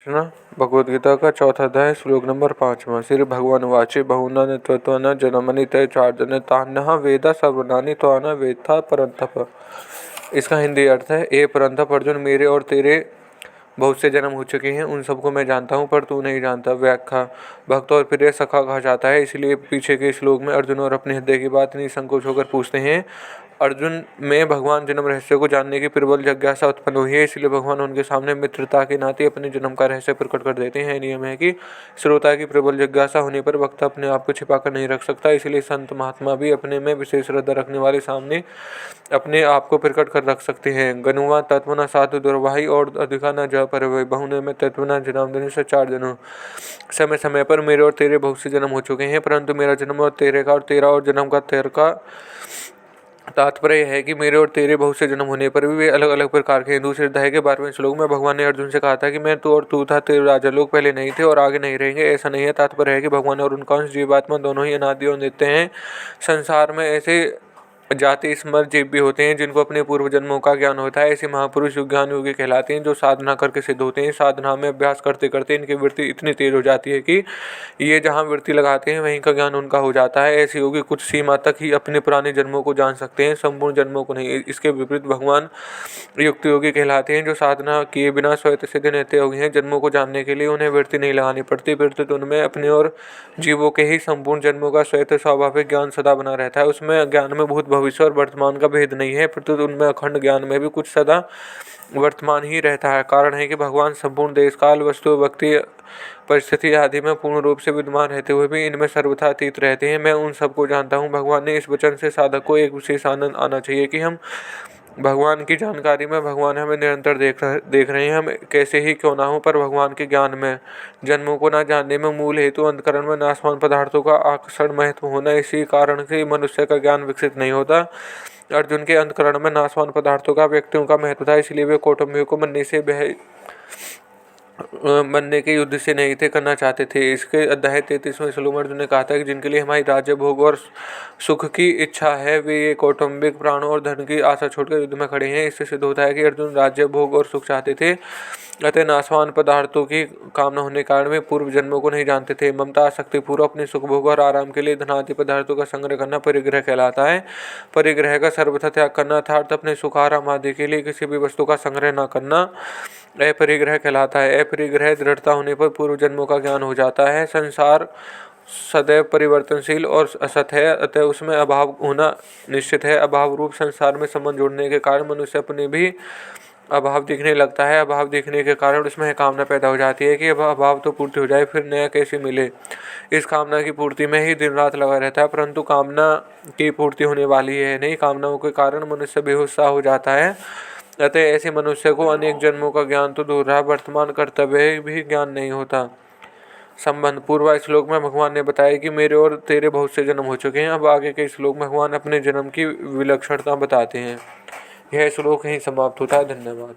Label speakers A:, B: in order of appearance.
A: कृष्ण भगवद गीता का चौथा अध्याय श्लोक नंबर 5वां। श्री भगवान वाचे बहुना तत्व जनमनि तय चार्जन तान्य वेदा सर्वनानि त्वान वेत्था परंतप। इसका हिंदी अर्थ है, ए परंतप अर्जुन, मेरे और तेरे बहुत से जन्म हो चुके हैं, उन सबको मैं जानता हूँ पर तू नहीं जानता। व्याख्या, भक्त और प्रिय सखा कहा जाता है, इसलिए पीछे के श्लोक में अर्जुन और अपने हृदय की बात निसंकोच होकर पूछते हैं। अर्जुन में भगवान जन्म रहस्य को जानने की प्रबल जिज्ञासा उत्पन्न हुई है, इसलिए भगवान उनके सामने मित्रता के नाते अपने जन्म का रहस्य प्रकट कर देते हैं। नियम है कि श्रोता की प्रबल जिज्ञासा होने पर वक्ता अपने आप को छिपा कर नहीं रख सकता, इसलिए संत महात्मा भी अपने में विशेष श्रद्धा रखने वाले सामने अपने आप को प्रकट कर रख सकते हैं। गनुवा तत्वना साधु दुर्वाही और अधिका न जा पर बहुने में तत्वना जनार्दन से 4 जन्म। समय समय पर मेरे और तेरे बहुत से जन्म हो चुके हैं, परंतु मेरा जन्म और तेरे का और तेरा और जन्म का तेरे का तात्पर्य है कि मेरे और तेरे बहुत से जन्म होने पर भी वे अलग अलग प्रकार के हैं। दूसरे अध्याय के 12वें श्लोक में भगवान ने अर्जुन से कहा था कि मैं तू और तू था, तेरे राजा लोग पहले नहीं थे और आगे नहीं रहेंगे। ऐसा नहीं है, तात्पर्य है कि भगवान और उनका अंश जीवात्मा दोनों ही अनादि और नित्य हैं। संसार में ऐसे जाति स्मर जीव भी होते हैं जिनको अपने पूर्व जन्मों का ज्ञान होता है। ऐसे महापुरुष ज्ञान योगी कहलाते हैं जो साधना करके सिद्ध होते हैं। साधना में अभ्यास करते करते इनकी वृत्ति इतनी तेज हो जाती है कि ये जहाँ वृत्ति लगाते हैं वहीं का ज्ञान उनका हो जाता है। ऐसे योगी कुछ सीमा तक ही अपने पुराने जन्मों को जान सकते हैं, संपूर्ण जन्मों को नहीं। इसके विपरीत भगवान युक्त योगी कहलाते हैं जो साधना किए बिना स्वयं सिद्ध नित्य योगी हैं। जन्मों को जानने के लिए उन्हें वृत्ति नहीं लगानी पड़ती, वृत्ति तो उनमें अपने और जीवों के ही संपूर्ण जन्मों का स्वयं स्वाभाविक ज्ञान सदा बना रहता है। उसमें ज्ञान में भूत भविष्य और वर्तमान का भेद नहीं है, प्रत्युत उनमें अखंड ज्ञान में भी कुछ सदा वर्तमान ही रहता है। कारण है कि भगवान संपूर्ण देश काल वस्तु व्यक्ति परिस्थिति आदि में पूर्ण रूप से विद्यमान रहते हुए भी इनमें सर्वथा अतीत रहते हैं। मैं उन सबको जानता हूँ। भगवान ने इस वचन से साधक को एक विशेष आनंद आना चाहिए कि हम भगवान की जानकारी में भगवान हमें निरंतर देख रहे हैं। हम कैसे ही क्यों ना हो, पर भगवान के ज्ञान में जन्मों को न जानने में मूल हेतु अंतकरण में नाशवान पदार्थों का आकर्षण महत्व होना। इसी कारण से मनुष्य का ज्ञान विकसित नहीं होता। अर्जुन के अंतकरण में नाशवान पदार्थों का व्यक्तियों का महत्व था, इसलिए वे कौटुंबियों को बनने के युद्ध से नहीं थे करना चाहते थे। इसके अध्याय 33वें श्लोक में अर्जुन ने कहा था कि जिनके लिए हमारी राज्य भोग और सुख की इच्छा है वे ये कौटुंबिक प्राणों और धन की आशा छोड़कर युद्ध में खड़े हैं। इससे सिद्ध होता है कि अर्जुन राज्य भोग और सुख चाहते थे, अतः नाशवान पदार्थों की कामना होने के कारण वे पूर्व जन्मों को नहीं जानते थे। ममता आसक्ति पूर्व अपने सुख भोग और आराम के लिए धनादि पदार्थों का संग्रह करना परिग्रह कहलाता है। परिग्रह का सर्वथा त्याग करना अर्थात अपने सुख आराम आदि के लिए किसी भी वस्तु का संग्रह न करना अपरिग्रह कहलाता है। अपरिग्रह दृढ़ता होने पर पूर्व जन्मों का ज्ञान हो जाता है। संसार सदैव परिवर्तनशील और असत है, अतः उसमें अभाव होना निश्चित है। अभाव रूप संसार में संबंध जोड़ने के कारण मनुष्य अपने भी अभाव दिखने लगता है। अभाव दिखने के कारण उसमें कामना पैदा हो जाती है कि अब अभाव तो पूर्ति हो जाए, फिर नया कैसे मिले। इस कामना की पूर्ति में ही दिन रात लगा रहता है, परंतु कामना की पूर्ति होने वाली है नहीं। कामनाओं के कारण मनुष्य बेहोश हो जाता है। अतः ऐसे मनुष्य को अनेक जन्मों का ज्ञान तो दूर रहा, वर्तमान कर्तव्य भी ज्ञान नहीं होता। संबंध पूर्व श्लोक में भगवान ने बताया कि मेरे और तेरे बहुत से जन्म हो चुके हैं। अब आगे के श्लोक में भगवान अपने जन्म की विलक्षणता बताते हैं। यह श्लोक यहीं समाप्त होता है। धन्यवाद।